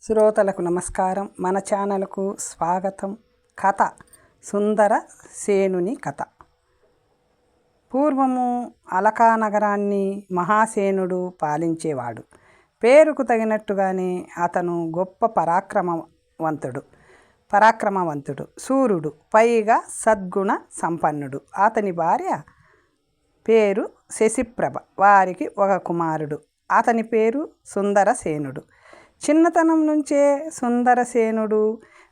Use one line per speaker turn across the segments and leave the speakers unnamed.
శ్రోతలకు నమస్కారం. మన ఛానల్కు స్వాగతం. కథ సుందర సేనుని కథ. పూర్వము అలకా నగరాన్ని మహాసేనుడు పాలించేవాడు. పేరుకు తగినట్టుగానే అతను గొప్ప పరాక్రమవంతుడు, సూర్యుడు, పైగా సద్గుణ సంపన్నుడు. అతని భార్య పేరు శశిప్రభ. వారికి ఒక కుమారుడు. అతని పేరు సుందరసేనుడు. చిన్నతనం నుంచే సుందరసేనుడు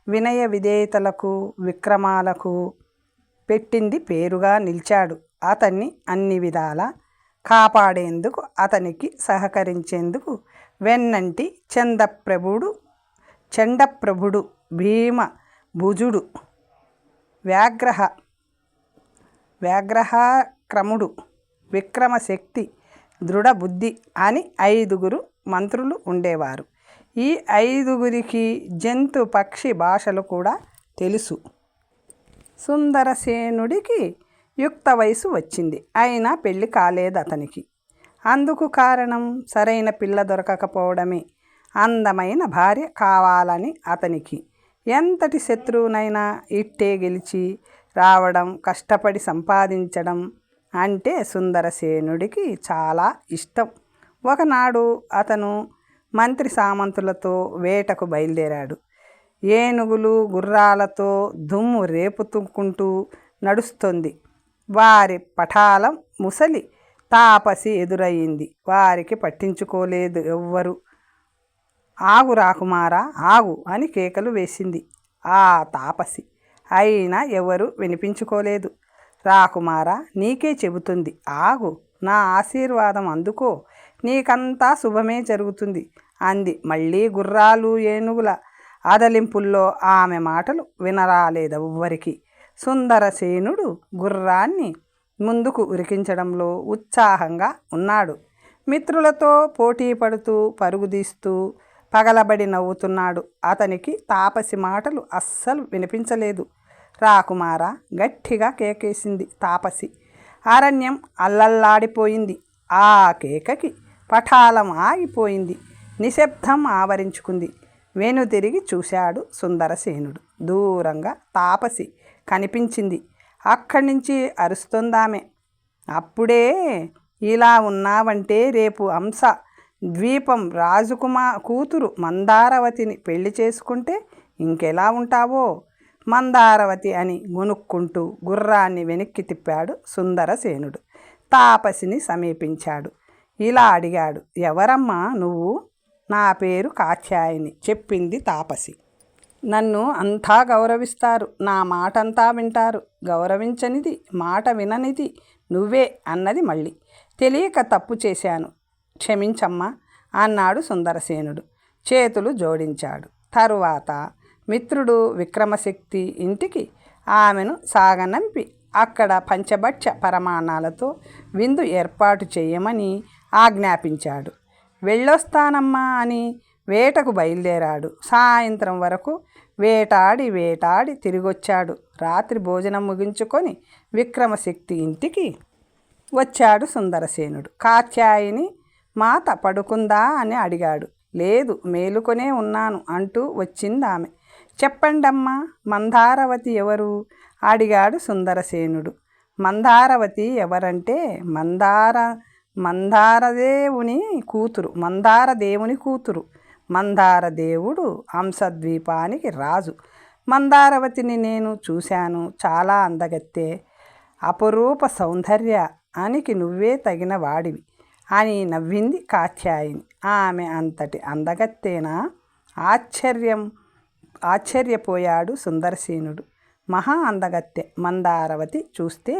వినయ విధేయతలకు, విక్రమాలకు పెట్టింది పేరుగా నిలిచాడు. అతన్ని అన్ని విధాలా కాపాడేందుకు, అతనికి సహకరించేందుకు వెన్నంటి చండప్రభుడు, భీమభుజుడు, వ్యాఘ్రక్రముడు, విక్రమశక్తి, దృఢబుద్ధి అని 5 మంత్రులు ఉండేవారు. ఈ 5 జంతు పక్షి భాషలు కూడా తెలుసు. సుందరసేనుడికి యుక్త వయసు వచ్చింది. అయినా పెళ్లి కాలేదు అతనికి. అందుకు కారణం సరైన పిల్ల దొరకకపోవడమే. అందమైన భార్య కావాలని అతనికి. ఎంతటి శత్రువునైనా ఇట్టే గెలిచి రావడం, కష్టపడి సంపాదించడం అంటే సుందరసేనుడికి చాలా ఇష్టం. ఒకనాడు అతను మంత్రి సామంతులతో వేటకు బయలుదేరాడు. ఏనుగులు గుర్రాలతో దుమ్ము రేపుతుకుంటూ నడుస్తుంది. వారి పటాలం ముసలి తాపసి ఎదురయ్యింది. వారికి పట్టించుకోలేదు ఎవ్వరు. ఆగు రాకుమారా, ఆగు అని కేకలు వేసింది ఆ తాపసి. అయినా ఎవరు వినిపించుకోలేదు. రాకుమారా, నీకే చెబుతుంది, ఆగు, నా ఆశీర్వాదం అందుకో, నీకంతా శుభమే జరుగుతుంది అంది. మళ్ళీ గుర్రాలు ఏనుగుల అదలింపుల్లో ఆమె మాటలు వినరాలేదెవ్వరికి. సుందరసేనుడు గుర్రాన్ని ముందుకు ఉరికించడంలో ఉత్సాహంగా ఉన్నాడు. మిత్రులతో పోటీ పడుతూ పరుగుదీస్తూ పగలబడి నవ్వుతున్నాడు. అతనికి తాపసి మాటలు అస్సలు వినిపించలేదు. రాకుమారా, గట్టిగా కేకేసింది తాపసి. అరణ్యం అల్లల్లాడిపోయింది. ఆ కేకకి పటాలం ఆగిపోయింది. నిశ్శబ్దం ఆవరించుకుంది. వెనుతిరిగి చూశాడు సుందరసేనుడు. దూరంగా తాపసి కనిపించింది. అక్కడి నుంచి అరుస్తోందామె. అప్పుడే ఇలా ఉన్నావంటే రేపు అంశ ద్వీపం కూతురు మందారవతిని పెళ్లి చేసుకుంటే ఇంకెలా ఉంటావో. మందారవతి అని గొనుక్కుంటూ గుర్రాన్ని వెనక్కి తిప్పాడు సుందరసేనుడు. తాపసిని సమీపించాడు. ఇలా అడిగాడు, ఎవరమ్మా నువ్వు? నా పేరు కాత్యాయని చెప్పింది తాపసి. నన్ను అంతా గౌరవిస్తారు, నా మాటంతా వింటారు. గౌరవించనిది, మాట విననిది నువ్వే అన్నది మళ్ళీ. తెలియక తప్పు చేశాను, క్షమించమ్మా అన్నాడు సుందరసేనుడు. చేతులు జోడించాడు. తరువాత మిత్రుడు విక్రమశక్తి ఇంటికి ఆమెను సాగనంపి అక్కడ పంచభక్ష పరమాణాలతో విందు ఏర్పాటు చేయమని ఆజ్ఞాపించాడు. వెళ్ళొస్తానమ్మా అని వేటకు బయలుదేరాడు. సాయంత్రం వరకు వేటాడి తిరిగొచ్చాడు. రాత్రి భోజనం ముగించుకొని విక్రమశక్తి ఇంటికి వచ్చాడు సుందరసేనుడు. కాత్యాయని మాత పడుకుందా అని అడిగాడు. లేదు, మేలుకొనే ఉన్నాను అంటూ వచ్చిందామె. చెప్పండమ్మా, మందారవతి ఎవరు? అడిగాడు సుందరసేనుడు. మందారవతి ఎవరంటే మందారదేవుని కూతురు. మందారదేవుడు హంసద్వీపానికి రాజు. మందారవతిని నేను చూశాను. చాలా అందగత్తె, అపురూప సౌందర్యానికి నువ్వే తగిన వాడివి అని నవ్వింది కాత్యాయని. ఆమె అంతటి అందగత్తేనా? ఆశ్చర్యపోయాడు సుందరసేనుడు. మహా అందగత్తె మందారవతి. చూస్తే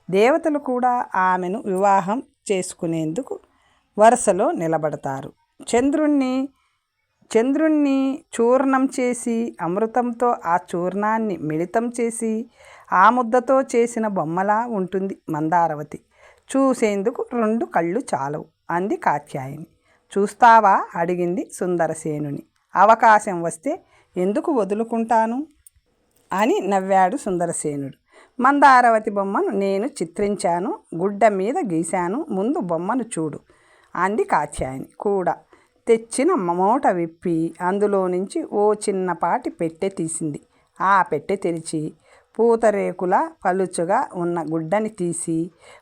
దేవతలు కూడా ఆమెను వివాహం చేసుకునేందుకు వరుసలో నిలబడతారు. చంద్రుణ్ణి చూర్ణం చేసి అమృతంతో ఆ చూర్ణాన్ని మిళితం చేసి ఆ ముద్దతో చేసిన బొమ్మలా ఉంటుంది మందారవతి. చూసేందుకు 2 కళ్ళు చాలవు అంది కాత్యాయని. చూస్తావా అడిగింది సుందరసేనుని. అవకాశం వస్తే ఎందుకు వదులుకుంటాను అని నవ్వాడు సుందరసేనుడు. మందారవతి బొమ్మను నేను చిత్రించాను, గుడ్డ మీద గీశాను, ముందు బొమ్మను చూడు అంది కాత్యాయని కూడా. తెచ్చిన మూట విప్పి అందులో నుంచి ఓ చిన్నపాటి పెట్టె తీసింది. ఆ పెట్టె తెరిచి పూతరేకుల పలుచుగా ఉన్న గుడ్డని తీసి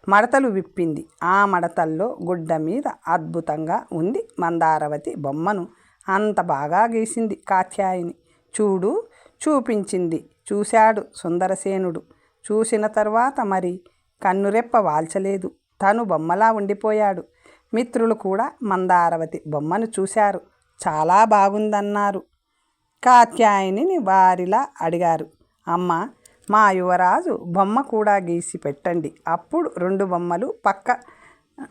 మడతలు విప్పింది. ఆ మడతల్లో గుడ్డ మీద అద్భుతంగా ఉంది మందారవతి బొమ్మను అంత బాగా గీసింది కాత్యాయని. చూడు చూపించింది. చూశాడు సుందరసేనుడు. చూసిన తర్వాత మరి కన్నురెప్ప వాల్చలేదు. తను బొమ్మలా ఉండిపోయాడు. మిత్రులు కూడా మందారవతి బొమ్మను చూశారు. చాలా బాగుందన్నారు. కాత్యాయనిని వారిలా అడిగారు, అమ్మ, మా యువరాజు బొమ్మ కూడా గీసి పెట్టండి. అప్పుడు 2 బొమ్మలు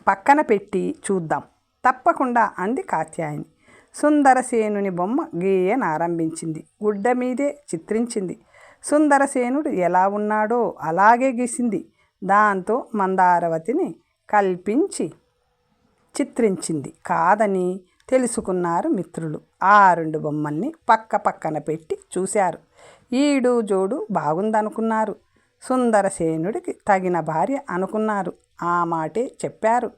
పక్కన పెట్టి చూద్దాం. తప్పకుండా అంది కాత్యాయని. సుందరసేనుని బొమ్మ గీయనారంభించింది. గుడ్డ మీదే చిత్రించింది. సుందరసేనుడు ఎలా ఉన్నాడో అలాగే గీసింది. దాంతో మందారవతిని కల్పించి చిత్రించింది కాదని తెలుసుకున్నారు మిత్రులు. ఆ 2 బొమ్మల్ని పక్కన పెట్టి చూశారు. ఈడు జోడు బాగుందనుకున్నారు. సుందరసేనుడికి తగిన భార్య అనుకున్నారు. ఆ మాటే చెప్పారు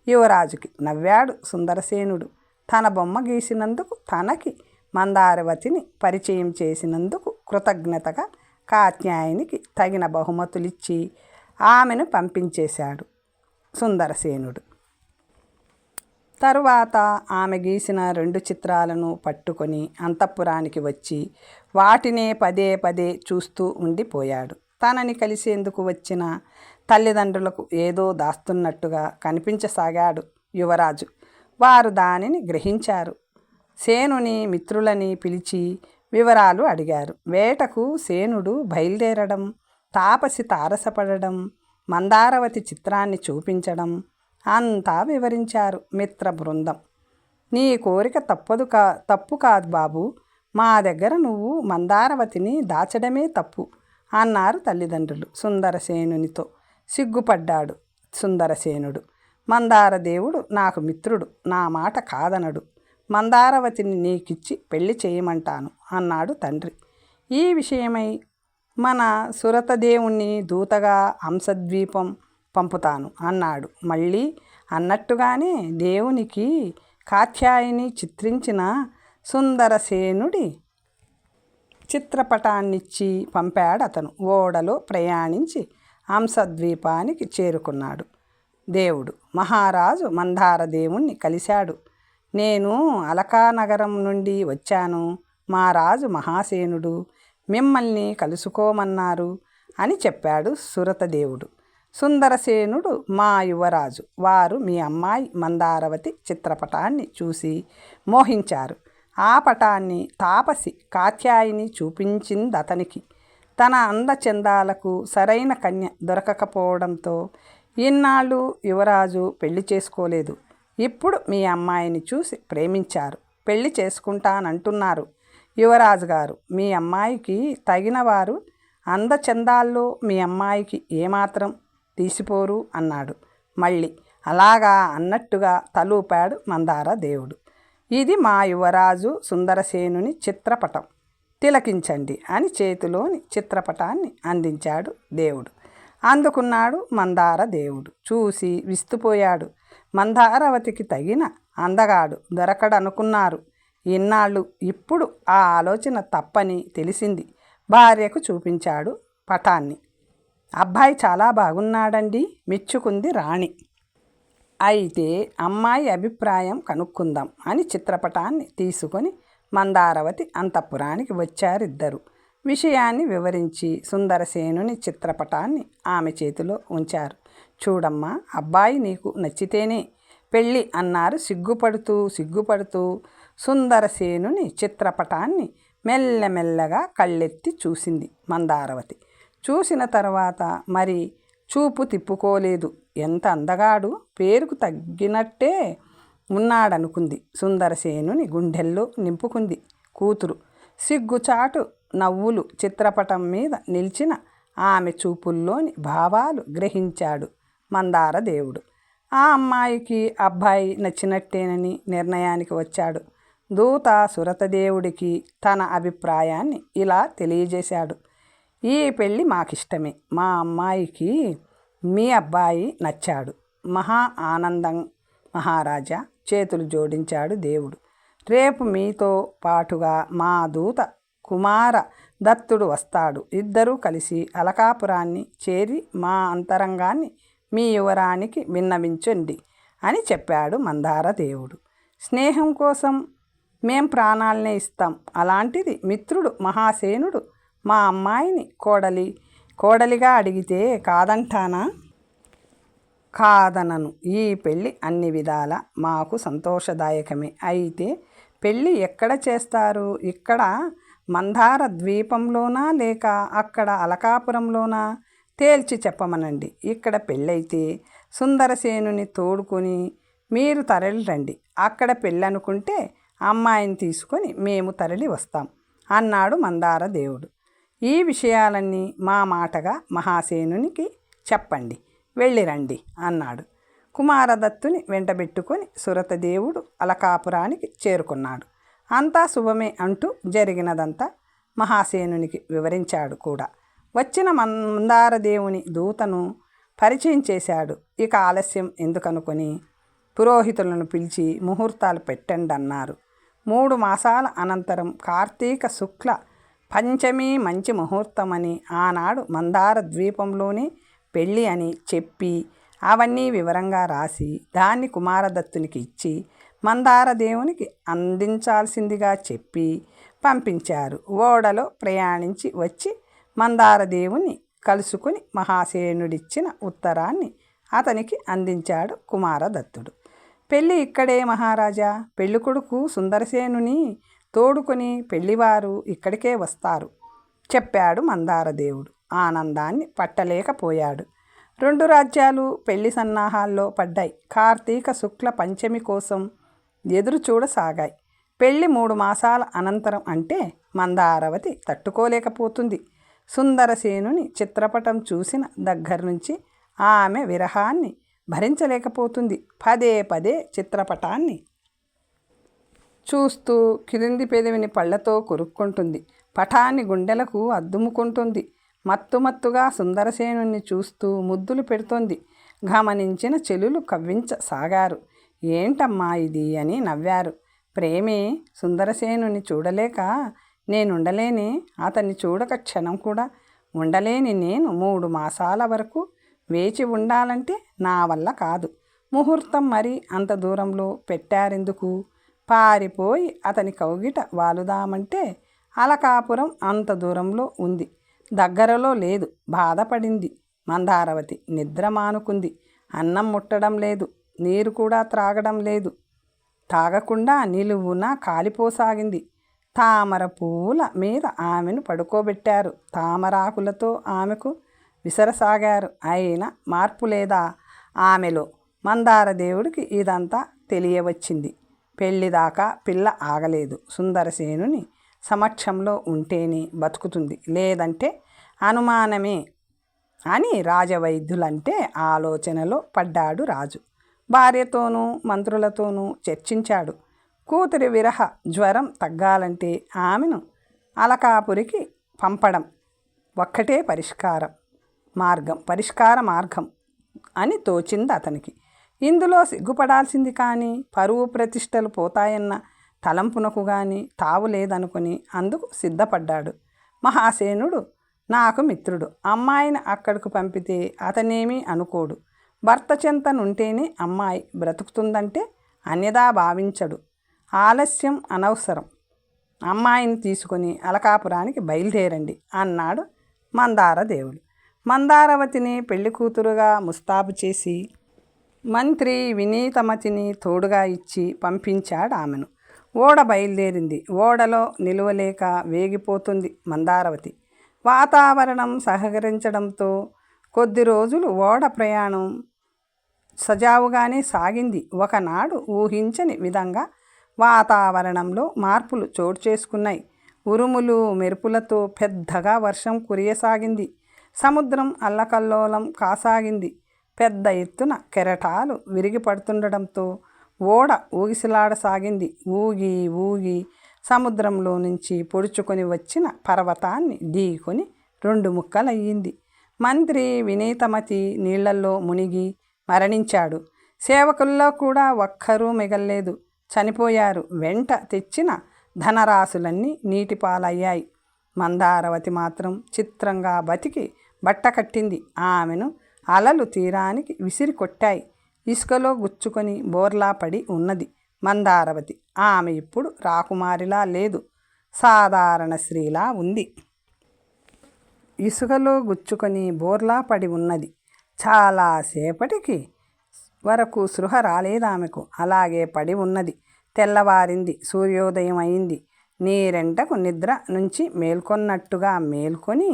యువరాజుకి. నవ్వాడు సుందరసేనుడు. తన బొమ్మ గీసినందుకు, తనకి మందారవతిని పరిచయం చేసినందుకు కృతజ్ఞతగా కాత్యాయనికి తగిన బహుమతులిచ్చి ఆమెను పంపించేశాడు సుందరసేనుడు. తరువాత ఆమె గీసిన 2 చిత్రాలను పట్టుకొని అంతఃపురానికి వచ్చి వాటినే పదే చూస్తూ ఉండిపోయాడు. తనని కలిసేందుకు వచ్చిన తల్లిదండ్రులకు ఏదో దాస్తున్నట్టుగా కనిపించసాగాడు యువరాజు. వారు దానిని గ్రహించారు. సేనుని మిత్రులని పిలిచి వివరాలు అడిగారు. వేటకు సేనుడు బయలుదేరడం, తాపసి తారసపడడం, మందారవతి చిత్రాన్ని చూపించడం అంతా వివరించారు మిత్ర బృందం. నీ కోరిక తప్పు కాదు బాబు. మా దగ్గర నువ్వు మందారవతిని దాచడమే తప్పు అన్నారు తల్లిదండ్రులు సుందరసేనునితో. సిగ్గుపడ్డాడు సుందరసేనుడు. మందారదేవుడు నాకు మిత్రుడు, నా మాట కాదనడు. మందారవతిని నీకిచ్చి పెళ్లి చేయమంటాను అన్నాడు తండ్రి. ఈ విషయమై మన సురతదేవుణ్ణి దూతగా హంసద్వీపం పంపుతాను అన్నాడు. మళ్ళీ అన్నట్టుగానే దేవునికి కాత్యాయని చిత్రించిన సుందరసేనుడి చిత్రపటాన్నిచ్చి పంపాడతను. ఓడలో ప్రయాణించి హంసద్వీపానికి చేరుకున్నాడు దేవుడు. మహారాజు మందారదేవుణ్ణి కలిశాడు. నేను అలకానగరం నుండి వచ్చాను. మా రాజు మహాసేనుడు మిమ్మల్ని కలుసుకోమన్నారు అని చెప్పాడు సురతదేవుడు. సుందరసేనుడు మా యువరాజు. వారు మీ అమ్మాయి మందారవతి చిత్రపటాన్ని చూసి మోహించారు. ఆ పటాన్ని తాపసి కాత్యాయని చూపించిందతనికి. తన అందచందాలకు సరైన కన్య దొరకకపోవడంతో ఇన్నాళ్ళు యువరాజు పెళ్లి చేసుకోలేదు. ఇప్పుడు మీ అమ్మాయిని చూసి ప్రేమించారు. పెళ్లి చేసుకుంటానంటున్నారు. యువరాజు గారు, మీ అమ్మాయికి తగిన వారు అందచందాల్లో మీ అమ్మాయికి ఏమాత్రం తీసిపోరు అన్నాడు. మళ్ళీ అలాగా అన్నట్టుగా తలూపాడు మందారదేవుడు. ఇది మా యువరాజు సుందరసేనుని చిత్రపటం, తిలకించండి అని చేతిలోని చిత్రపటాన్ని అందించాడు దేవుడు. అందుకున్నాడు మందారదేవుడు. చూసి విస్తుపోయాడు. మందారవతికి తగిన అందగాడు దొరకడనుకున్నారు ఇన్నాళ్ళు. ఇప్పుడు ఆ ఆలోచన తప్పని తెలిసింది. భార్యకు చూపించాడు పటాన్ని. అబ్బాయి చాలా బాగున్నాడండి, మెచ్చుకుంది రాణి. అయితే అమ్మాయి అభిప్రాయం కనుక్కుందాం అని చిత్రపటాన్ని తీసుకొని మందారవతి అంతఃపురానికి వచ్చారిద్దరు. విషయాన్ని వివరించి సుందరసేనుని చిత్రపటాన్ని ఆమె చేతిలో ఉంచారు. చూడమ్మా, అబ్బాయి నీకు నచ్చితేనే పెళ్ళి అన్నారు సిగ్గుపడుతూ సుందరసేనుని చిత్రపటాన్ని మెల్లమెల్లగా కళ్ళెత్తి చూసింది మందారవతి. చూసిన తర్వాత మరి చూపు తిప్పుకోలేదు. ఎంత అందగాడు, పేరుకు తగ్గినట్టే ఉన్నాడనుకుంది. సుందరసేనుని గుండెల్లో నింపుకుంది కూతురు. సిగ్గుచాటు నవ్వులు చిత్రపటం మీద నిలిచిన ఆమె చూపుల్లోని భావాలు గ్రహించాడు మందారదేవుడు. ఆ అమ్మాయికి అబ్బాయి నచ్చినట్టేనని నిర్ణయానికి వచ్చాడు. దూత సురతదేవుడికి తన అభిప్రాయాన్ని ఇలా తెలియజేశాడు. ఈ పెళ్ళి మాకిష్టమే. మా అమ్మాయికి మీ అబ్బాయి నచ్చాడు. మహా ఆనందం మహారాజా, చేతులు జోడించాడు దేవుడు. రేపు మీతో పాటుగా మా దూత కుమార దత్తుడు వస్తాడు. ఇద్దరూ కలిసి అలకాపురాన్ని చేరి మా అంతరంగాన్ని మీ యువరానికి విన్నవించండి అని చెప్పాడు మందార దేవుడు. స్నేహం కోసం మేం ప్రాణాలనే ఇస్తాం. అలాంటిది మిత్రుడు మహాసేనుడు మా అమ్మాయిని కోడలిగా అడిగితే కాదంటానా? కాదనను. ఈ పెళ్ళి అన్ని విధాల మాకు సంతోషదాయకమే. అయితే పెళ్ళి ఎక్కడ చేస్తారు? ఇక్కడ మందార ద్వీపంలోనా లేక అక్కడ అలకాపురంలోనా? తేల్చి చెప్పమనండి. ఇక్కడ పెళ్ళైతే సుందరసేనుని తోడుకొని మీరు తరలి రండి. అక్కడ పెళ్ళనుకుంటే అమ్మాయిని తీసుకొని మేము తరలి వస్తాం అన్నాడు మందార దేవుడు. ఈ విషయాలన్నీ మా మాటగా మహాసేనునికి చెప్పండి, వెళ్ళిరండి అన్నాడు. కుమారదత్తుని వెంటబెట్టుకొని సురతదేవుడు అలకాపురానికి చేరుకున్నాడు. అంతా శుభమే అంటూ జరిగినదంతా మహాసేనునికి వివరించాడు కూడా. వచ్చిన మందారదేవుని దూతను పరిచయం చేశాడు. ఇక ఆలస్యం ఎందుకనుకొని పురోహితులను పిలిచి ముహూర్తాలు పెట్టండి అన్నారు. 3 మాసాల అనంతరం కార్తీక శుక్ల పంచమి మంచి ముహూర్తమని, ఆనాడు మందార ద్వీపంలోనే పెళ్ళి అని చెప్పి అవన్నీ వివరంగా రాసి దాన్ని కుమారదత్తునికి ఇచ్చి మందార దేవునికి అందించాల్సిందిగా చెప్పి పంపించారు. ఓడలో ప్రయాణించి వచ్చి మందార దేవుని కలుసుకుని మహాసేనుడిచ్చిన ఉత్తరాన్ని అతనికి అందించాడు కుమారదత్తుడు. పెళ్ళి ఇక్కడే మహారాజా. పెళ్ళికొడుకు సుందరసేనుని తోడుకొని పెళ్లివారు ఇక్కడికే వస్తారు చెప్పాడు మందారదేవుడు. ఆనందాన్ని పట్టలేకపోయాడు. 2 రాజ్యాలు పెళ్లి సన్నాహాల్లో పడ్డాయి. కార్తీక శుక్ల పంచమి కోసం ఎదురు చూడసాగాయి. పెళ్ళి 3 మాసాల అనంతరం అంటే మందారవతి తట్టుకోలేకపోతుంది. సుందరసేనుని చిత్రపటం చూసిన దగ్గర నుంచి ఆమె విరహాన్ని భరించలేకపోతుంది. పదే చిత్రపటాన్ని చూస్తూ కింది పెదవిని పళ్ళతో కొరుక్కుంటుంది. పటాన్ని గుండెలకు అద్దుముకుంటుంది. మత్తుగా సుందరసేనుని చూస్తూ ముద్దులు పెడుతోంది. గమనించిన చెలులు కవ్వించసాగారు. ఏంటమ్మా ఇది అని నవ్వారు. ప్రేమే. సుందరసేనుని చూడలేక నేనుండలేనే. అతన్ని చూడక క్షణం కూడా ఉండలేని నేను 3 మాసాల వరకు వేచి ఉండాలంటే నా వల్ల కాదు. ముహూర్తం మరి అంత దూరంలో పెట్టారెందుకు? పారిపోయి అతని కౌగిట వాలుదామంటే అలకాపురం అంత దూరంలో ఉంది, దగ్గరలో లేదు. బాధపడింది మందారవతి. నిద్ర మానుకుంది. అన్నం ముట్టడం లేదు, నీరు కూడా త్రాగడం లేదు. తాగకుండా నిలువున కాలిపోసాగింది. తామర పువ్వుల మీద ఆమెను పడుకోబెట్టారు. తామరాకులతో ఆమెకు విసరసాగారు. అయినా మార్పు లేదా ఆమెలో. మందారదేవుడికి ఇదంతా తెలియవచ్చింది. పెళ్ళిదాకా పిల్ల ఆగలేదు. సుందరసేనుని సమక్షంలో ఉంటేనే బతుకుతుంది, లేదంటే అనుమానమే అని రాజవైద్యులంటే ఆలోచనలో పడ్డాడు రాజు. భార్యతోనూ మంత్రులతోనూ చర్చించాడు. కూతురి విరహ జ్వరం తగ్గాలంటే ఆమెను అలకాపురికి పంపడం ఒక్కటే పరిష్కార మార్గం అని తోచింది అతనికి. ఇందులో సిగ్గుపడాల్సింది కానీ పరువు ప్రతిష్టలు పోతాయన్న తలంపునకు కానీ తావు లేదనుకుని అందుకు సిద్ధపడ్డాడు. మహాసేనుడు నాకు మిత్రుడు. అమ్మాయిని అక్కడికి పంపితే అతనేమీ అనుకోడు. భర్త చెంతనుంటేనే అమ్మాయి బ్రతుకుతుందంటే అన్యదా భావించడు. ఆలస్యం అనవసరం. అమ్మాయిని తీసుకుని అలకాపురానికి బయలుదేరండి అన్నాడు మందారదేవుడు. మందారవతిని పెళ్లి కూతురుగా ముస్తాబు చేసి మంత్రి వినీతమతిని తోడుగా ఇచ్చి పంపించాడు ఆమెను. ఓడ బయలుదేరింది. ఓడలో నిలువలేక వేగిపోతుంది మందారవతి. వాతావరణం సహకరించడంతో కొద్ది రోజులు ఓడ ప్రయాణం సజావుగానే సాగింది. ఒకనాడు ఊహించని విధంగా వాతావరణంలో మార్పులు చోటు చేసుకున్నాయి. ఉరుములు మెరుపులతో పెద్దగా వర్షం కురియసాగింది. సముద్రం అల్లకల్లోలం కాసాగింది. పెద్ద ఎత్తున కెరటాలు విరిగి పడుతుండడంతో ఓడ ఊగిసలాడసాగింది. ఊగి సముద్రంలో నుంచి పొడుచుకొని వచ్చిన పర్వతాన్ని ఢీకొని 2 ముక్కలయ్యింది. మంత్రి వినీతమతి నీళ్లలో మునిగి మరణించాడు. సేవకుల్లో కూడా ఒక్కరూ మిగల్లేదు. చనిపోయారు. వెంట తెచ్చిన ధనరాశులన్నీ నీటిపాలయ్యాయి. మందారవతి మాత్రం చిత్రంగా బతికి బట్ట కట్టింది. ఆమెను అలలు తీరానికి విసిరి కొట్టాయి. ఇసుకలో గుచ్చుకొని బోర్లా పడి ఉన్నది మందారవతి. ఆమె ఇప్పుడు రాకుమారిలా లేదు, సాధారణ స్త్రీలా ఉంది. ఇసుకలో గుచ్చుకొని బోర్లా పడి ఉన్నది. చాలాసేపటికి వరకు సృహ రాలేదామెకు. అలాగే పడి ఉన్నది. తెల్లవారింది. సూర్యోదయం అయింది. నీరెంటకు నిద్ర నుంచి మేల్కొన్నట్టుగా మేల్కొని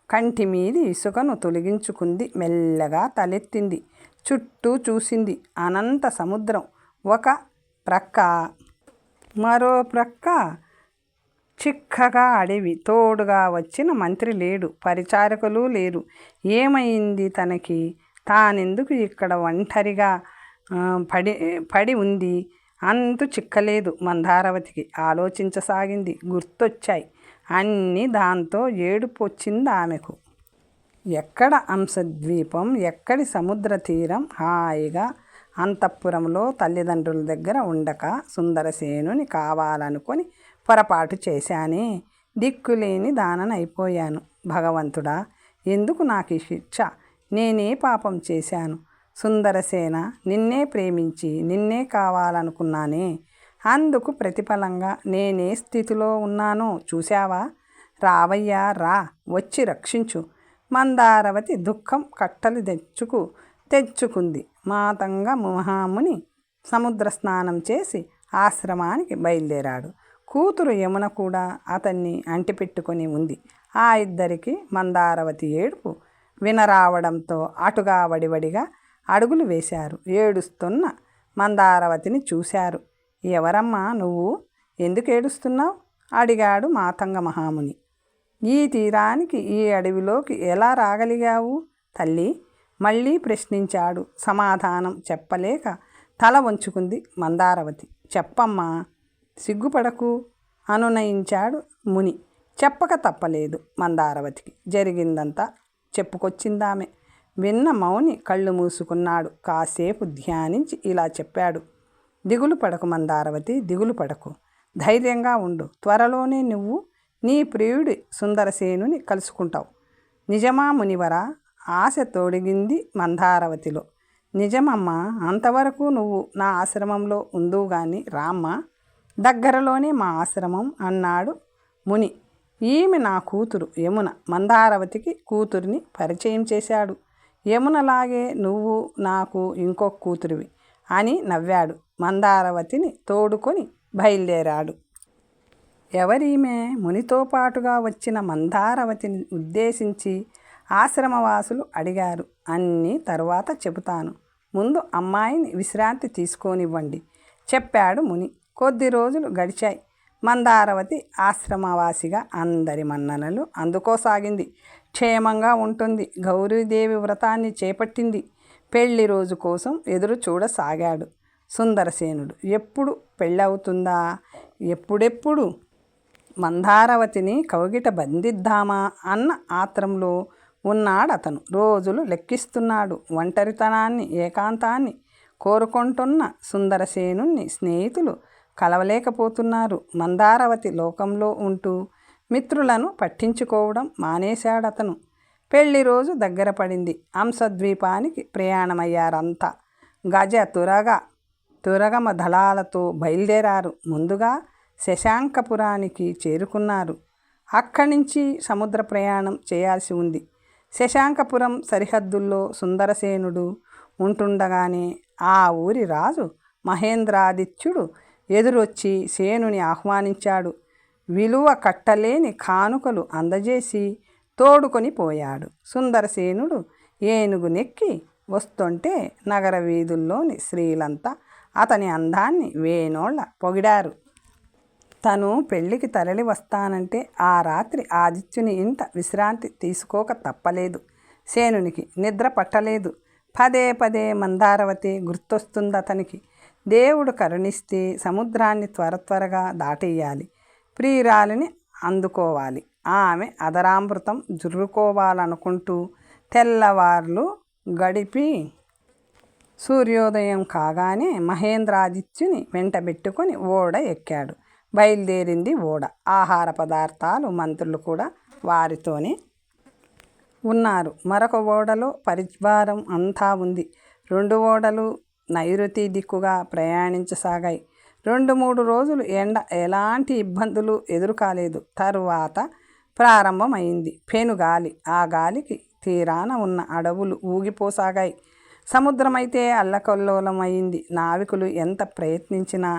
కంటి మీది ఇసుకను తొలగించుకుంది. మెల్లగా తలెత్తింది. చుట్టూ చూసింది. అనంత సముద్రం ఒక ప్రక్క, మరో ప్రక్క చిక్కగా అడవి. తోడుగా వచ్చిన మంత్రి లేడు, పరిచారకులు లేరు. ఏమైంది తనకి? తానెందుకు ఇక్కడ ఒంటరిగా పడి ఉంది? అంతు చిక్కలేదు మందారవతికి. ఆలోచించసాగింది. గుర్తొచ్చాయి అన్నీ. దాంతో ఏడుపు వచ్చింది ఆమెకు. ఎక్కడ అంశద్వీపం, ఎక్కడి సముద్ర తీరం? హాయిగా అంతఃపురంలో తల్లిదండ్రుల దగ్గర ఉండక సుందరసేనుని కావాలనుకొని పొరపాటు చేశానే. దిక్కులేని దాననైపోయాను. భగవంతుడా, ఎందుకు నాకు ఈ శిక్ష? నేనే పాపం చేశాను? సుందరసేన, నిన్నే ప్రేమించి నిన్నే కావాలనుకున్నానే. అందుకు ప్రతిఫలంగా నేనే స్థితిలో ఉన్నానో చూశావా? రావయ్యా, రా, వచ్చి రక్షించు. మందారవతి దుఃఖం కట్టలు తెచ్చుకుంది. మాతంగ మహాముని సముద్ర స్నానం చేసి ఆశ్రమానికి బయలుదేరాడు. కూతురు యమున కూడా అతన్ని అంటిపెట్టుకొని ఉంది. ఆ ఇద్దరికి మందారవతి ఏడుపు వినరావడంతో అటుగా వడివడిగా అడుగులు వేశారు. ఏడుస్తున్న మందారవతిని చూశారు. ఎవరమ్మా నువ్వు? ఎందుకు ఏడుస్తున్నావు? అడిగాడు మాతంగ మహాముని. ఈ తీరానికి, ఈ అడవిలోకి ఎలా రాగలిగావు తల్లి? మళ్ళీ ప్రశ్నించాడు. సమాధానం చెప్పలేక తల వంచుకుంది మందారవతి. చెప్పమ్మా, సిగ్గుపడకు అనునయించాడు ముని. చెప్పక తప్పలేదు మందారవతికి. జరిగిందంతా చెప్పుకొచ్చిందామె. విన్న మౌని కళ్ళు మూసుకున్నాడు. కాసేపు ధ్యానించి ఇలా చెప్పాడు. దిగులు పడకు మందారవతి, దిగులు పడకు. ధైర్యంగా ఉండు. త్వరలోనే నువ్వు నీ ప్రియుడి సుందరసేనుని కలుసుకుంటావు. నిజమా మునివరా? ఆశ తోడిగింది మందారవతిలో. నిజమమ్మా, అంతవరకు నువ్వు నా ఆశ్రమంలో ఉందువు గాని రామ్మా. దగ్గరలోనే మా ఆశ్రమం అన్నాడు ముని. ఈమె నా కూతురు యమున. మందారవతికి కూతురిని పరిచయం చేశాడు. యమునలాగే నువ్వు నాకు ఇంకొక కూతురివి అని నవ్వాడు. మందారవతిని తోడుకొని బయలుదేరాడు. ఎవరీమె? మునితో పాటుగా వచ్చిన మందారవతిని ఉద్దేశించి ఆశ్రమవాసులు అడిగారు. అన్నీ తరువాత చెబుతాను. ముందు అమ్మాయిని విశ్రాంతి తీసుకోనివ్వండి చెప్పాడు ముని. కొద్ది రోజులు గడిచాయి. మందారవతి ఆశ్రమవాసిగా అందరి మన్ననలు అందుకోసాగింది. క్షేమంగా ఉంటుంది. గౌరీదేవి వ్రతాన్ని చేపట్టింది. పెళ్లి రోజు కోసం ఎదురు చూడసాగాడు సుందరసేనుడు. ఎప్పుడు పెళ్ళవుతుందా? ఎప్పుడెప్పుడు మందారవతిని కౌగిట బంధిద్దామా అన్న ఆత్రంలో ఉన్నాడతను. రోజులు లెక్కిస్తున్నాడు. ఒంటరితనాన్ని, ఏకాంతాన్ని కోరుకుంటున్న సుందరసేనుణ్ణి స్నేహితులు కలవలేకపోతున్నారు. మందారవతి లోకంలో ఉంటూ మిత్రులను పట్టించుకోవడం మానేశాడతను. పెళ్లి రోజు దగ్గర పడింది. అంశద్వీపానికి ప్రయాణమయ్యారంతా. గజ తురగమ దళాలతో బయలుదేరారు. ముందుగా శశాంకపురానికి చేరుకున్నారు. అక్కడి నుంచి సముద్ర ప్రయాణం చేయాల్సి ఉంది. శశాంకపురం సరిహద్దుల్లో సుందరసేనుడు ఉంటుండగానే ఆ ఊరి రాజు మహేంద్రాదిత్యుడు ఎదురొచ్చి సేనుని ఆహ్వానించాడు. విలువ కట్టలేని కానుకలు అందజేసి తోడుకొని పోయాడు. సుందరసేనుడు ఏనుగు నెక్కి వస్తుంటే నగర వీధుల్లోని స్త్రీలంతా అతని అందాన్ని వేనోళ్ళ పొగిడారు. తను పెళ్లికి తరలి వస్తానంటే ఆ రాత్రి ఆదిత్యుని ఇంట విశ్రాంతి తీసుకోక తప్పలేదు. సేనునికి నిద్ర పట్టలేదు. పదే పదే మందారవతి గుర్తొస్తుంది అతనికి. దేవుడు కరుణిస్తే సముద్రాన్ని త్వరగా దాటేయాలి. ప్రియురాలిని అందుకోవాలి. ఆమె సూర్యోదయం కాగానే మహేంద్రాదిత్యుని వెంటబెట్టుకొని ఓడ ఎక్కాడు. బయలుదేరింది ఓడ. ఆహార పదార్థాలు, మంత్రులు కూడా వారితోనే ఉన్నారు. మరొక ఓడలో పరివారం అంతా ఉంది. 2 ఓడలు నైరుతి దిక్కుగా ప్రయాణించసాగాయి. 2-3 రోజులు ఎండ ఎలాంటి ఇబ్బందులు ఎదురుకాలేదు. తరువాత ప్రారంభమైంది పెనుగాలి. ఆ గాలికి తీరాన ఉన్న అడవులు ఊగిపోసాగాయి. సముద్రమైతే అల్లకల్లోలమైంది. నావికులు ఎంత ప్రయత్నించినా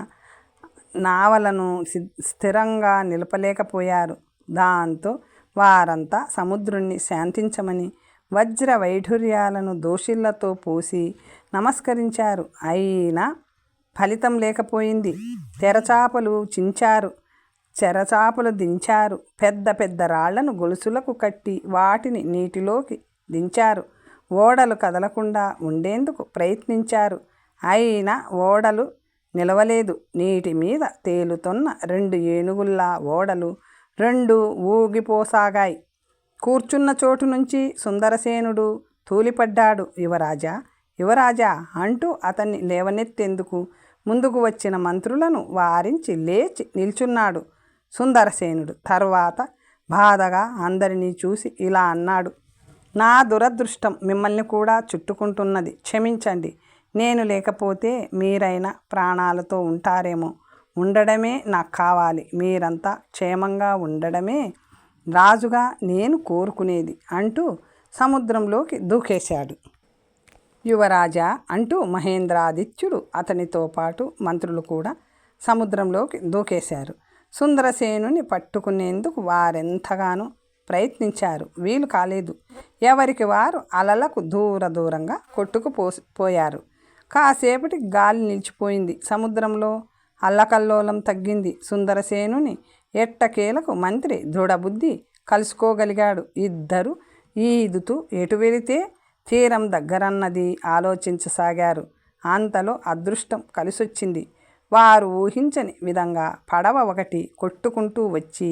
నావలను స్థిరంగా నిలపలేకపోయారు. దాంతో వారంతా సముద్రుణ్ణి శాంతించమని వజ్ర వైఢూర్యాలను దోషిళ్లతో పోసి నమస్కరించారు. అయినా ఫలితం లేకపోయింది. తెరచాపలు చించారు, చెరచాపలు దించారు. పెద్ద పెద్ద రాళ్లను గొలుసులకు కట్టి వాటిని నీటిలోకి దించారు. ఓడలు కదలకుండా ఉండేందుకు ప్రయత్నించారు. అయినా ఓడలు నిలవలేదు. నీటి మీద తేలుతున్న 2 ఏనుగుల్లా ఓడలు 2 ఊగిపోసాగాయి. కూర్చున్న చోటు నుంచి సుందరసేనుడు తూలిపడ్డాడు. యువరాజా, యువరాజా అంటూ అతన్ని లేవనెత్తేందుకు ముందుకు వచ్చిన మంత్రులను వారించి లేచి నిల్చున్నాడు సుందరసేనుడు. తర్వాత బాధగా అందరినీ చూసి ఇలా అన్నాడు. నా దురదృష్టం మిమ్మల్ని కూడా చుట్టుకుంటున్నది. క్షమించండి. నేను లేకపోతే మీరైనా ప్రాణాలతో ఉంటారేమో. ఉండడమే నాకు కావాలి. మీరంతా క్షేమంగా ఉండడమే రాజుగా నేను కోరుకునేది అంటూ సముద్రంలోకి దూకేశాడు. యువరాజా అంటూ మహేంద్రాదిత్యుడు అతనితో పాటు మంత్రులు కూడా సముద్రంలోకి దూకేశారు. సుందరసేనుని పట్టుకునేందుకు వారెంతగానో ప్రయత్నించారు. వీలు కాలేదు. ఎవరికి వారు అలలకు దూరంగా కొట్టుకుపోయారు. కాసేపటి గాలి నిలిచిపోయింది. సముద్రంలో అల్లకల్లోలం తగ్గింది. సుందరసేనుని ఎట్టకేలకు మంత్రి దృఢబుద్ధి కలుసుకోగలిగాడు. ఇద్దరు ఈదుతూ ఎటు వెళితే తీరం దగ్గరన్నది ఆలోచించసాగారు. అంతలో అదృష్టం కలిసొచ్చింది. వారు ఊహించని విధంగా పడవ ఒకటి కొట్టుకుంటూ వచ్చి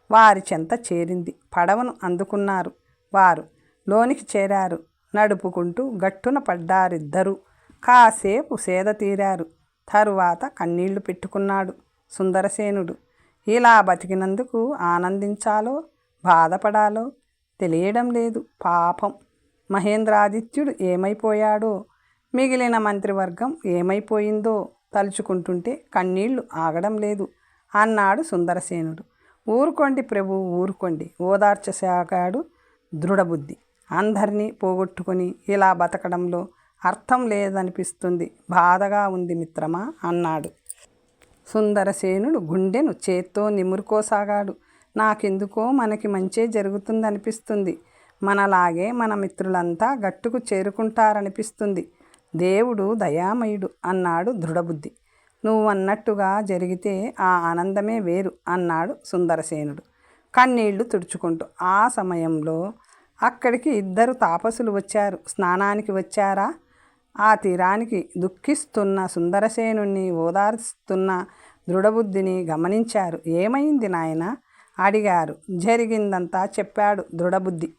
వారి చెంత చేరింది. పడవను అందుకున్నారు. వారు లోనికి చేరారు. నడుపుకుంటూ గట్టున పడ్డారిద్దరూ. కాసేపు సేద తీరారు. తరువాత కన్నీళ్లు పెట్టుకున్నాడు సుందరసేనుడు. ఇలా బతికినందుకు ఆనందించాలో బాధపడాలో తెలియడం లేదు. పాపం మహేంద్రాదిత్యుడు ఏమైపోయాడో, మిగిలిన మంత్రివర్గం ఏమైపోయిందో తలుచుకుంటుంటే కన్నీళ్లు ఆగడం లేదు అన్నాడు సుందరసేనుడు. ఊరుకోండి ప్రభు, ఊరుకోండి ఓదార్చసాగాడు దృఢబుద్ధి. అందరినీ పోగొట్టుకుని ఇలా బతకడంలో అర్థం లేదనిపిస్తుంది. బాధగా ఉంది మిత్రమా అన్నాడు. సుందరసేనుడు గుండెను చేత్తో నిమురుకోసాగాడు. నాకెందుకో మనకి మంచే జరుగుతుందనిపిస్తుంది. మనలాగే మన మిత్రులంతా గట్టుకు చేరుకుంటారనిపిస్తుంది. దేవుడు దయామయుడు అన్నాడు దృఢబుద్ధి. నువ్వన్నట్టుగా జరిగితే ఆ ఆనందమే వేరు అన్నాడు సుందరసేనుడు కన్నీళ్లు తుడుచుకుంటూ. ఆ సమయంలో అక్కడికి 2 తాపసులు వచ్చారు. స్నానానికి వచ్చారా? ఆ తీరానికి దుఃఖిస్తున్న సుందరసేనుణ్ణి ఓదార్స్తున్న దృఢబుద్ధిని గమనించారు. ఏమైంది నాయన అడిగారు. జరిగిందంతా చెప్పాడు దృఢబుద్ధి.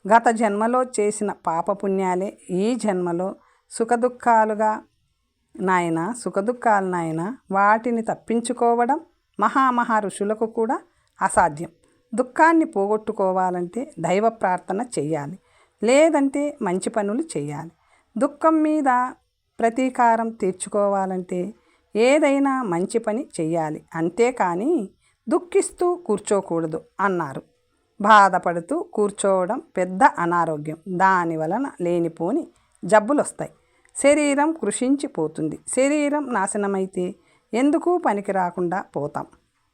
గత జన్మలో చేసిన పాపపుణ్యాలే ఈ జన్మలో సుఖదుఖాలు నాయన. వాటిని తప్పించుకోవడం మహామహా ఋషులకు కూడా అసాధ్యం. దుఃఖాన్ని పోగొట్టుకోవాలంటే దైవ ప్రార్థన చెయ్యాలి, లేదంటే మంచి పనులు చెయ్యాలి. దుఃఖం మీద ప్రతీకారం తీర్చుకోవాలంటే ఏదైనా మంచి పని చెయ్యాలి, అంతేకాని దుఃఖిస్తూ కూర్చోకూడదు అన్నారు. బాధపడుతూ కూర్చోవడం పెద్ద అనారోగ్యం. దానివలన లేనిపోని జబ్బులొస్తాయి. శరీరం కృషించిపోతుంది. శరీరం నాశనమైతే ఎందుకు పనికి రాకుండా పోతాం.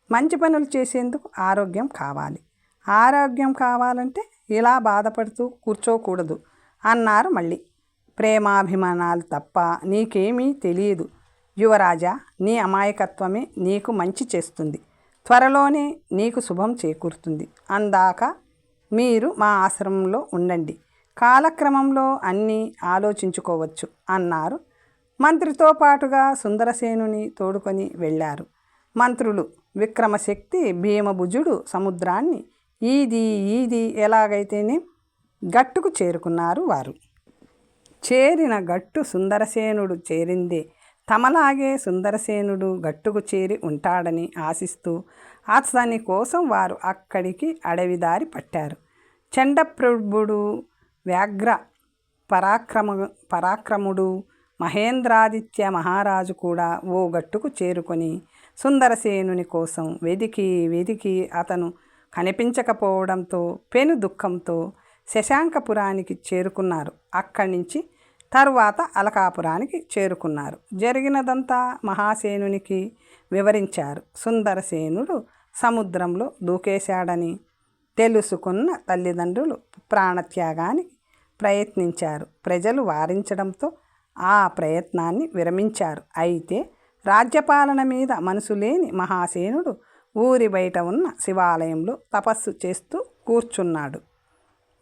మంచి పనులు చేసేందుకు ఆరోగ్యం కావాలి. ఆరోగ్యం కావాలంటే ఇలా బాధపడుతూ కూర్చోకూడదు అన్నారు మళ్ళీ. ప్రేమాభిమానాలు తప్ప నీకేమీ తెలియదు యువరాజా. నీ అమాయకత్వమే నీకు మంచి చేస్తుంది. త్వరలోనే నీకు శుభం చేకూరుతుంది. అందాక మీరు మా ఆశ్రమంలో ఉండండి. కాలక్రమంలో అన్నీ ఆలోచించుకోవచ్చు అన్నారు. మంత్రితో పాటుగా సుందరసేనుని తోడుకొని వెళ్ళారు. మంత్రులు విక్రమశక్తి, భీమభుజుడు సముద్రాన్ని ఈది ఎలాగైతేనే గట్టుకు చేరుకున్నారు వారు. చేరిన గట్టు సుందరసేనుడు చేరిందే. తమలాగే సుందరసేనుడు గట్టుకు చేరి ఉంటాడని ఆశిస్తూ అతని కోసం వారు అక్కడికి అడవిదారి పట్టారు. చండప్రభుడు, వ్యాఘ్ర పరాక్రముడు, మహేంద్రాదిత్య మహారాజు కూడా ఓ గట్టుకు చేరుకొని సుందరసేనుని కోసం వెదికి అతను కనిపించకపోవడంతో పెను దుఃఖంతో శశాంకపురానికి చేరుకున్నారు. అక్కడి నుంచి తరువాత అలకాపురానికి చేరుకున్నారు. జరిగినదంతా మహాసేనునికి వివరించారు. సుందరసేనుడు సముద్రంలో దూకేశాడని తెలుసుకున్న తల్లిదండ్రులు ప్రాణత్యాగానికి ప్రయత్నించారు. ప్రజలు వారించడంతో ఆ ప్రయత్నాన్ని విరమించారు. అయితే రాజ్యపాలన మీద మనసు లేని మహాసేనుడు ఊరి బయట ఉన్న శివాలయంలో తపస్సు చేస్తూ కూర్చున్నాడు.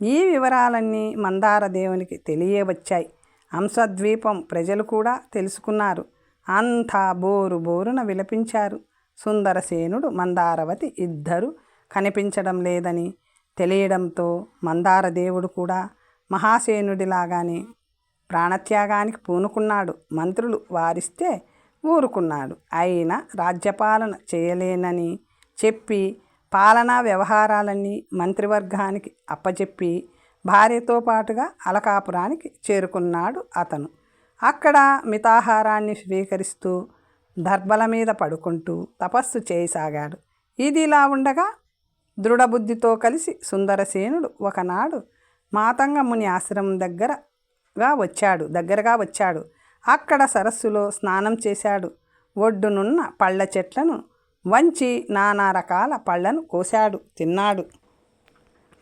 ఈ వివరాలన్నీ మందార దేవునికి తెలియవచ్చాయి. హంసద్వీపం ప్రజలు కూడా తెలుసుకున్నారు. అంతా బోరున విలపించారు. సుందరసేనుడు, మందారవతి ఇద్దరు కనిపించడం లేదని తెలియడంతో మందార దేవుడు కూడా మహాసేనుడిలాగానే ప్రాణత్యాగానికి పూనుకున్నాడు. మంత్రులు వారిస్తే ఊరుకున్నాడు. అయినా రాజ్యపాలన చేయలేనని చెప్పి పాలనా వ్యవహారాలన్నీ మంత్రివర్గానికి అప్పచెప్పి భార్యతో పాటుగా అలకాపురానికి చేరుకున్నాడు అతను. అక్కడ మితాహారాన్ని స్వీకరిస్తూ దర్భల మీద పడుకుంటూ తపస్సు చేయసాగాడు. ఇదిలా ఉండగా దృఢబుద్ధితో కలిసి సుందరసేనుడు ఒకనాడు మాతంగముని ఆశ్రమం దగ్గరగా వచ్చాడు. అక్కడ సరస్సులో స్నానం చేశాడు. ఒడ్డునున్న పళ్ళ చెట్లను వంచి నానా రకాల పళ్ళను కోశాడు, తిన్నాడు.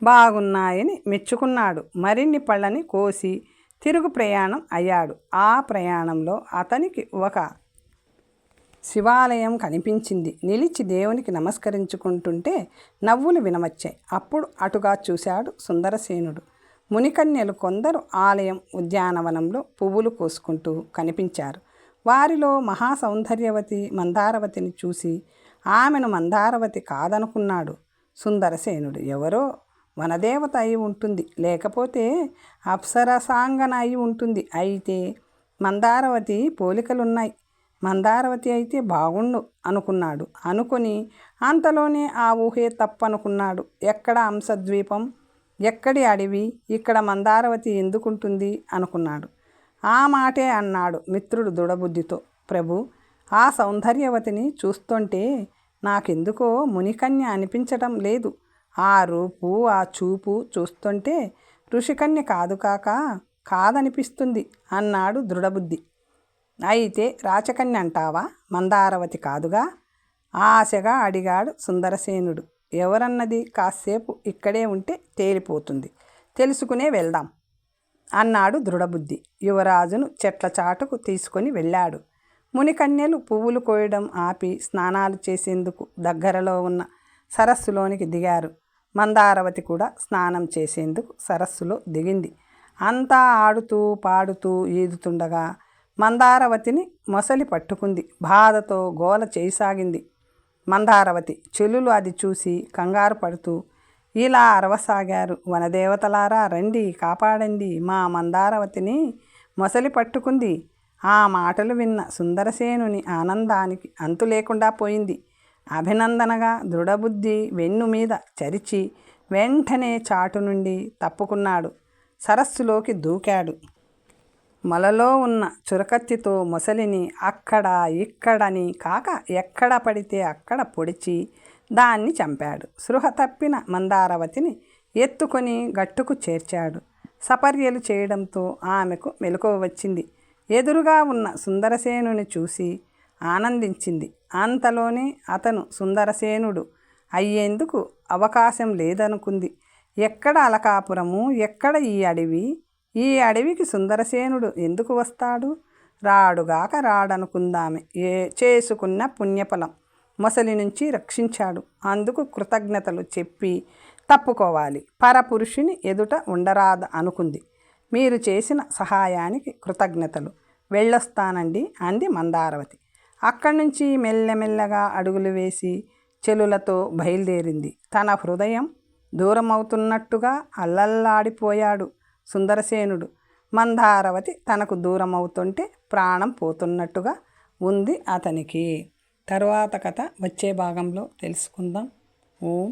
బాగున్నాయని మెచ్చుకున్నాడు. మరిన్ని పళ్ళని కోసి తిరుగు ప్రయాణం అయ్యాడు. ఆ ప్రయాణంలో అతనికి ఒక శివాలయం కనిపించింది. నిలిచి దేవునికి నమస్కరించుకుంటుంటే నవ్వులు వినవచ్చాయి. అప్పుడు అటుగా చూశాడు సుందరసేనుడు. మునికన్యలు కొందరు ఆలయం ఉద్యానవనంలో పువ్వులు కోసుకుంటూ కనిపించారు. వారిలో మహాసౌందర్యవతి మందారవతిని చూసి ఆమెను మందారవతి కాదనుకున్నాడు సుందరసేనుడు. ఎవరో వనదేవత అయి ఉంటుంది, లేకపోతే అప్సరసాంగన అయి ఉంటుంది. అయితే మందారవతి పోలికలున్నాయి. మందారవతి అయితే బాగుండు అనుకున్నాడు. అనుకుని అంతలోనే ఆ ఊహే తప్పనుకున్నాడు. ఎక్కడ హంసద్వీపం, ఎక్కడి అడవి, ఇక్కడ మందారవతి ఎందుకుంటుంది అనుకున్నాడు. ఆ మాటే అన్నాడు మిత్రుడు దృఢబుద్ధితో. ప్రభు, ఆ సౌందర్యవతిని చూస్తుంటే నాకెందుకో మునికన్య అనిపించటం లేదు. ఆ రూపు, ఆ చూపు చూస్తుంటే ఋషికన్య కాదనిపిస్తుంది అన్నాడు దృఢబుద్ధి. అయితే రాచకన్య అంటావా? మందారవతి కాదుగా? ఆశగా అడిగాడు సుందరసేనుడు. ఎవరన్నది? కాసేపు ఇక్కడే ఉంటే తేలిపోతుంది, తెలుసుకునే వెళ్దాం అన్నాడు దృఢబుద్ధి. యువరాజును చెట్ల చాటుకు తీసుకొని వెళ్ళాడు. మునికన్యలు పువ్వులు కోయడం ఆపి స్నానాలు చేసేందుకు దగ్గరలో ఉన్న సరస్సులోనికి దిగారు. మందారవతి కూడా స్నానం చేసేందుకు సరస్సులో దిగింది. అంతా ఆడుతూ పాడుతూ ఈదుతుండగా మందారవతిని మొసలి పట్టుకుంది. బాధతో గోల చేయసాగింది. మందారవతి చెల్లులు అది చూసి కంగారు పడుతూ ఇలా అరవసాగారు. వనదేవతలారా, రండి, కాపాడండి, మా మందారవతిని మొసలి పట్టుకుంది. ఆ మాటలు విన్న సుందరసేనుని ఆనందానికి అంతు లేకుండా పోయింది. అభినందనగా దృఢబుద్ధి వెన్ను మీద చరిచి వెంటనే చాటు నుండి తప్పుకున్నాడు. సరస్సులోకి దూకాడు. మొలలో ఉన్న చురకత్తితో మొసలిని అక్కడ ఇక్కడని కాక ఎక్కడ పడితే అక్కడ పొడిచి దాన్ని చంపాడు. సృహ తప్పిన మందారవతిని ఎత్తుకొని గట్టుకు చేర్చాడు. సపర్యలు చేయడంతో ఆమెకు మెలకువ వచ్చింది. ఎదురుగా ఉన్న సుందరసేనుని చూసి ఆనందించింది. అంతలోనే అతను సుందరసేనుడు అయ్యేందుకు అవకాశం లేదనుకుంది. ఎక్కడ అలకాపురము, ఎక్కడ ఈ అడవి? ఈ అడవికి సుందరసేనుడు ఎందుకు వస్తాడు? రాడుగాక రాడనుకుందామె. చేసుకున్న పుణ్యఫలం, మొసలి నుంచి రక్షించాడు, అందుకు కృతజ్ఞతలు చెప్పి తప్పుకోవాలి. పరపురుషుని ఎదుట ఉండరాద అనుకుంది. మీరు చేసిన సహాయానికి కృతజ్ఞతలు, వెళ్ళొస్తానండి అంది మందారవతి. అక్కడి నుంచి మెల్లమెల్లగా అడుగులు వేసి చెలులతో బయలుదేరింది. తన హృదయం దూరమవుతున్నట్టుగా అల్లల్లాడిపోయాడు సుందరసేనుడు. మందారవతి తనకు దూరం అవుతుంటే ప్రాణం పోతున్నట్టుగా ఉంది అతనికి. తరువాత కథ వచ్చే భాగంలో తెలుసుకుందాం. ఓం